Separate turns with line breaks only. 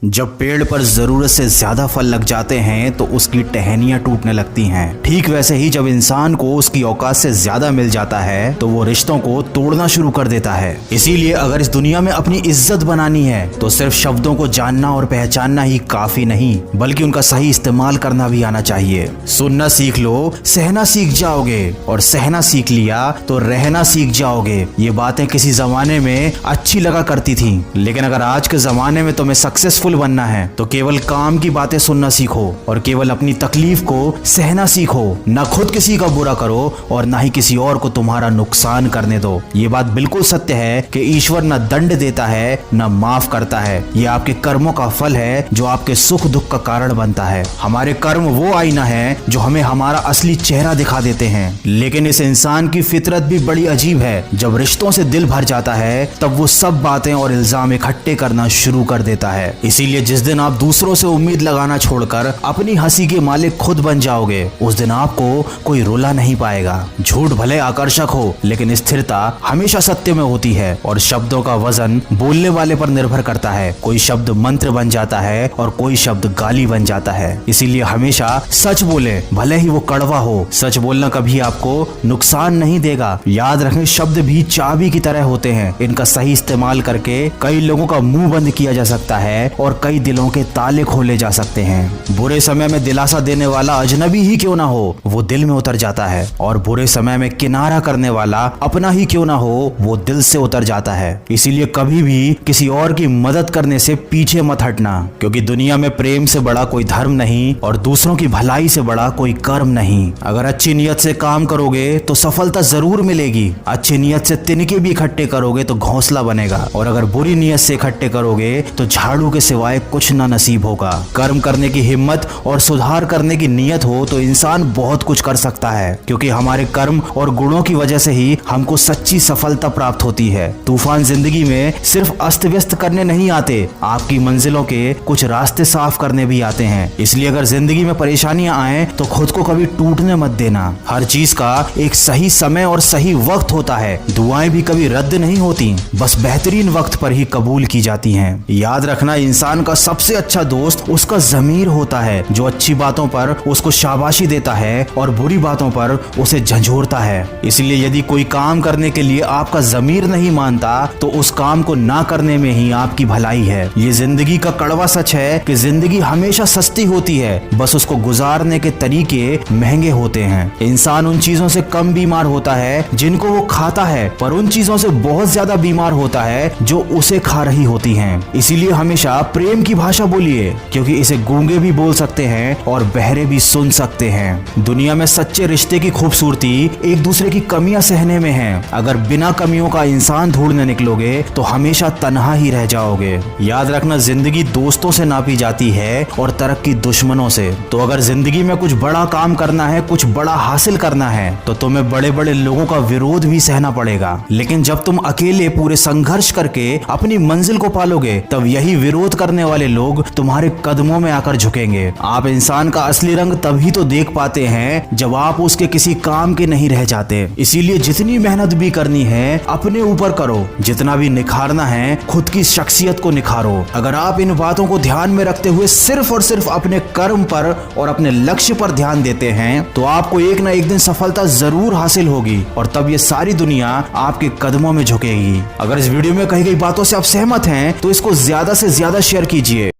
जब पेड़ पर जरूरत से ज्यादा फल लग जाते हैं तो उसकी टहनियां टूटने लगती हैं। ठीक वैसे ही जब इंसान को उसकी औकात से ज्यादा मिल जाता है तो वो रिश्तों को तोड़ना शुरू कर देता है। इसीलिए अगर इस दुनिया में अपनी इज्जत बनानी है तो सिर्फ शब्दों को जानना और पहचानना ही काफी नहीं, बल्कि उनका सही इस्तेमाल करना भी आना चाहिए। सुनना सीख लो, सहना सीख जाओगे, और सहना सीख लिया तो रहना सीख जाओगे। ये बातें किसी जमाने में अच्छी लगा करती थी, लेकिन अगर आज के जमाने में तुम्हें सक्सेसफुल बनना है तो केवल काम की बातें सुनना सीखो और केवल अपनी तकलीफ को सहना सीखो। न खुद किसी का बुरा करो और न ही किसी और को तुम्हारा नुकसान करने दो। ये बात बिल्कुल सत्य है कि ईश्वर न दंड देता है न माफ करता है। ये आपके कर्मों का फल है जो आपके सुख दुख का कारण बनता है। हमारे कर्म वो आईना है जो हमें हमारा असली चेहरा दिखा देते हैं। लेकिन इस इंसान की फितरत भी बड़ी अजीब है। जब रिश्तों से दिल भर जाता है तब वो सब बातें और इल्जाम इकट्ठे करना शुरू कर देता है। इसीलिए जिस दिन आप दूसरों से उम्मीद लगाना छोड़कर अपनी हंसी के मालिक खुद बन जाओगे, उस दिन आपको कोई रुला नहीं पाएगा। झूठ भले आकर्षक हो, लेकिन स्थिरता हमेशा सत्य में होती है और शब्दों का वजन बोलने वाले पर निर्भर करता है। कोई शब्द मंत्र बन जाता है और कोई शब्द गाली बन जाता है। इसीलिए हमेशा सच बोले, भले ही वो कड़वा हो। सच बोलना कभी आपको नुकसान नहीं देगा। याद रखें, शब्द भी चाबी की तरह होते हैं। इनका सही इस्तेमाल करके कई लोगों का मुंह बंद किया जा सकता है और कई दिलों के ताले खोले जा सकते हैं। बुरे समय में दिलासा देने वाला अजनबी ही क्यों ना हो, वो दिल में उतर जाता है, और बुरे समय में किनारा करने वाला अपना ही क्यों ना हो, वो दिल से उतर जाता है। इसीलिए कभी भी किसी और की मदद करने से पीछे मत हटना, क्योंकि दुनिया में प्रेम से बड़ा कोई धर्म नहीं और दूसरों की भलाई से बड़ा कोई कर्म नहीं। अगर अच्छी नियत से काम करोगे तो सफलता जरूर मिलेगी। अच्छी नियत से तिनके भी इकट्ठे करोगे तो घोंसला बनेगा, और अगर बुरी नियत से इकट्ठे करोगे तो झाड़ू के सिवाय कुछ ना नसीब होगा। कर्म करने की हिम्मत और सुधार करने की नियत हो तो इंसान बहुत कुछ कर सकता है, क्योंकि हमारे कर्म और गुणों की वजह से ही हमको सच्ची सफलता प्राप्त होती है। तूफान जिंदगी में सिर्फ अस्त व्यस्त करने नहीं आते, आपकी मंजिलों के कुछ रास्ते साफ करने भी आते हैं। इसलिए अगर जिंदगी में परेशानियां आए तो खुद को कभी टूटने मत देना। हर चीज का एक सही समय और सही वक्त होता है। दुआएं भी कभी रद्द नहीं होती, बस बेहतरीन वक्त पर ही कबूल की जाती हैं। याद रखना, इंसान का सबसे अच्छा दोस्त उसका ज़मीर होता है, जो अच्छी बातों पर उसको शाबाशी देता है और बुरी बातों पर उसे झंझोरता है। इसलिए यदि कोई काम करने के लिए आपका ज़मीर नहीं मानता तो उस काम को ना करने में ही आपकी भलाई है। ये जिंदगी का कड़वा सच है कि जिंदगी हमेशा सस्ती होती है, बस उसको गुजारने के तरीके महंगे होते हैं। इंसान उन चीजों से कम बीमार होता है जिनको वो खाता है, पर उन चीजों से बहुत ज्यादा बीमार होता है जो उसे खा रही होती हैं। इसीलिए हमेशा प्रेम की भाषा बोलिए, क्योंकि इसे गूंगे भी बोल सकते हैं और बहरे भी सुन सकते हैं। दुनिया में सच्चे रिश्ते की खूबसूरती एक दूसरे की कमियां सहने में है। अगर बिना कमियों का इंसान ढूंढने निकलोगे तो हमेशा तन्हा ही रह जाओगे। याद रखना, जिंदगी दोस्तों से नापी जाती है और तरक्की दुश्मनों से। तो अगर जिंदगी में कुछ बड़ा काम करना है, कुछ बड़ा हासिल करना है, तो तुम्हें बड़े बड़े लोगों का विरोध भी सहना पड़ेगा। लेकिन जब तुम अकेले पूरे संघर्ष करके अपनी मंजिल को पालोगे, तब यही विरोध करने वाले लोग तुम्हारे कदमों में आकर झुकेंगे। आप इंसान का असली रंग तभी तो देख पाते हैं जब आप उसके किसी काम के नहीं रह जाते। इसीलिए जितनी मेहनत भी करनी है अपने ऊपर करो, जितना भी निखारना है खुद की शख्सियत को निखारो। अगर आप इन बातों को ध्यान में रखते हुए सिर्फ और सिर्फ अपने कर्म पर और अपने लक्ष्य पर ध्यान देते हैं तो आपको एक ना एक दिन सफलता जरूर हासिल होगी, और तब ये सारी दुनिया आपके कदमों में झुकेगी। अगर इस वीडियो में कही गई बातों से आप सहमत हैं तो इसको ज्यादा से ज्यादा शेयर कीजिए।